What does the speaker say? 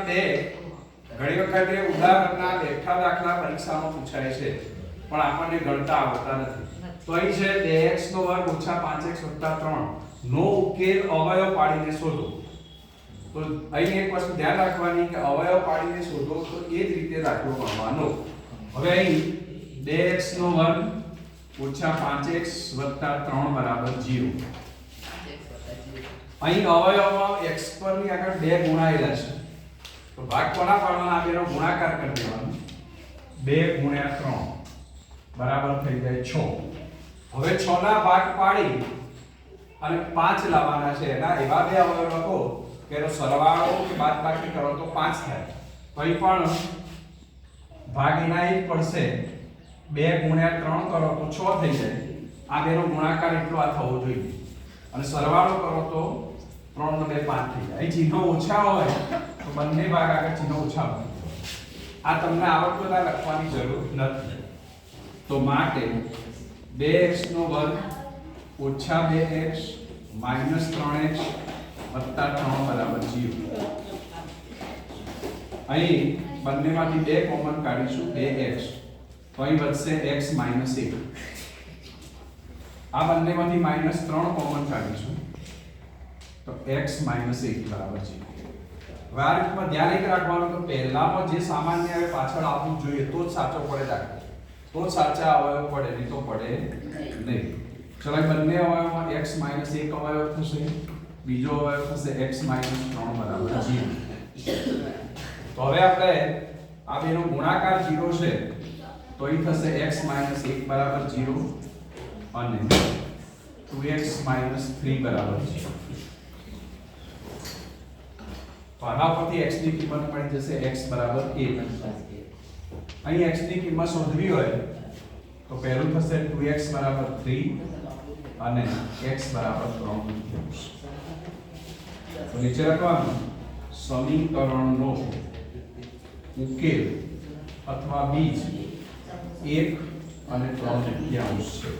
બે ઘણી વખત ઉદાહરણના બેઠા દાખલા પરીક્ષામાં પૂછાય છે પણ આપણને ગણતા આવડતા નથી. તો અહીં છે 2x નો વર્ગ ઓછા 5x વત્તા 3 નો ઉકેલ અવયવ પાડીને શોધો. તો અહીં એક વસ્તુ ધ્યાન રાખવાની કે અવયવ પાડીને શોધો તો એ જ રીતે દાખલો ગણવાનો. હવે અહીં 2x નો વર્ગ ઓછા 5x વત્તા 3 બરાબર 0. અહીં અવયવમાં x પરની આગળ 2 ગુણાયેલા છે તો ભાગ કોના પાડવાના આ બેનો ગુણાકાર કરી દેવાનો 2 ગુણ્યા 3 બરાબર થઈ જાય 6. હવે 6 ના ભાગ પાડી અને 5 લાવવાના છે એના એવા બે અવયવ લખો કે એનો સરવાળો કે બાદબાકી કરો તો 5 થાય. અહીં પણ ભાગ એના એક પડશે 2 ગુણ્યા 3 કરો તો 6 થઈ જાય. આ બેનો ગુણાકાર એટલો આ થવો જોઈએ અને સરવાળો કરો તો 3 નો 2 5 થઈ જાય. અહીં ચિહ્નો ઓછા હોય તો બંને ભાગ આગળ ચિહ્નો ઓછા હોય. આ તમને આવડતું ના લખવાની જરૂર નથી. તો માટે 2x નો વર્ગ ઓછા 2x માઈનસ 3x વત્તા 3 બરાબર 0. અહીં બંનેમાંથી 2 કોમન કાઢીશું 2x તો અહીં વધશે x માઈનસ 1. આ બંનેમાંથી માઈનસ 3 કોમન કાઢીશું તો x માઈનસ 1 બરાબર 0. હવે આ રીતમાં ધ્યાન એક રાખવાનું કે પહેલામાં જે સામાન્ય આવે પાછળ આવવું જોઈએ તો જ સાચો પડે દાખલો. તો જ સાચા અવયવ પડે નહીં તો પડે નહીં. ચલો બંને અવયવમાં x માઈનસ 1 અવયવ થશે બીજો અવયવ થશે x માઈનસ 3 બરાબર 0. તો હવે આપણે આ બેનો ગુણાકાર 0 છે તો અહીં થશે x માઈનસ 1 બરાબર 0 અને 2x માઈનસ 3 બરાબર 0. તો આના પરથી x ની કિંમત મળી જશે x બરાબર 1. અહીં x ની કિંમત શોધવી હોય તો પહેલું થશે 2x બરાબર 3 અને x બરાબર 3. તો નીચે લખવાનું સમીકરણનો ઉકેલ અથવા બીજ 1 અને 3/4 છે.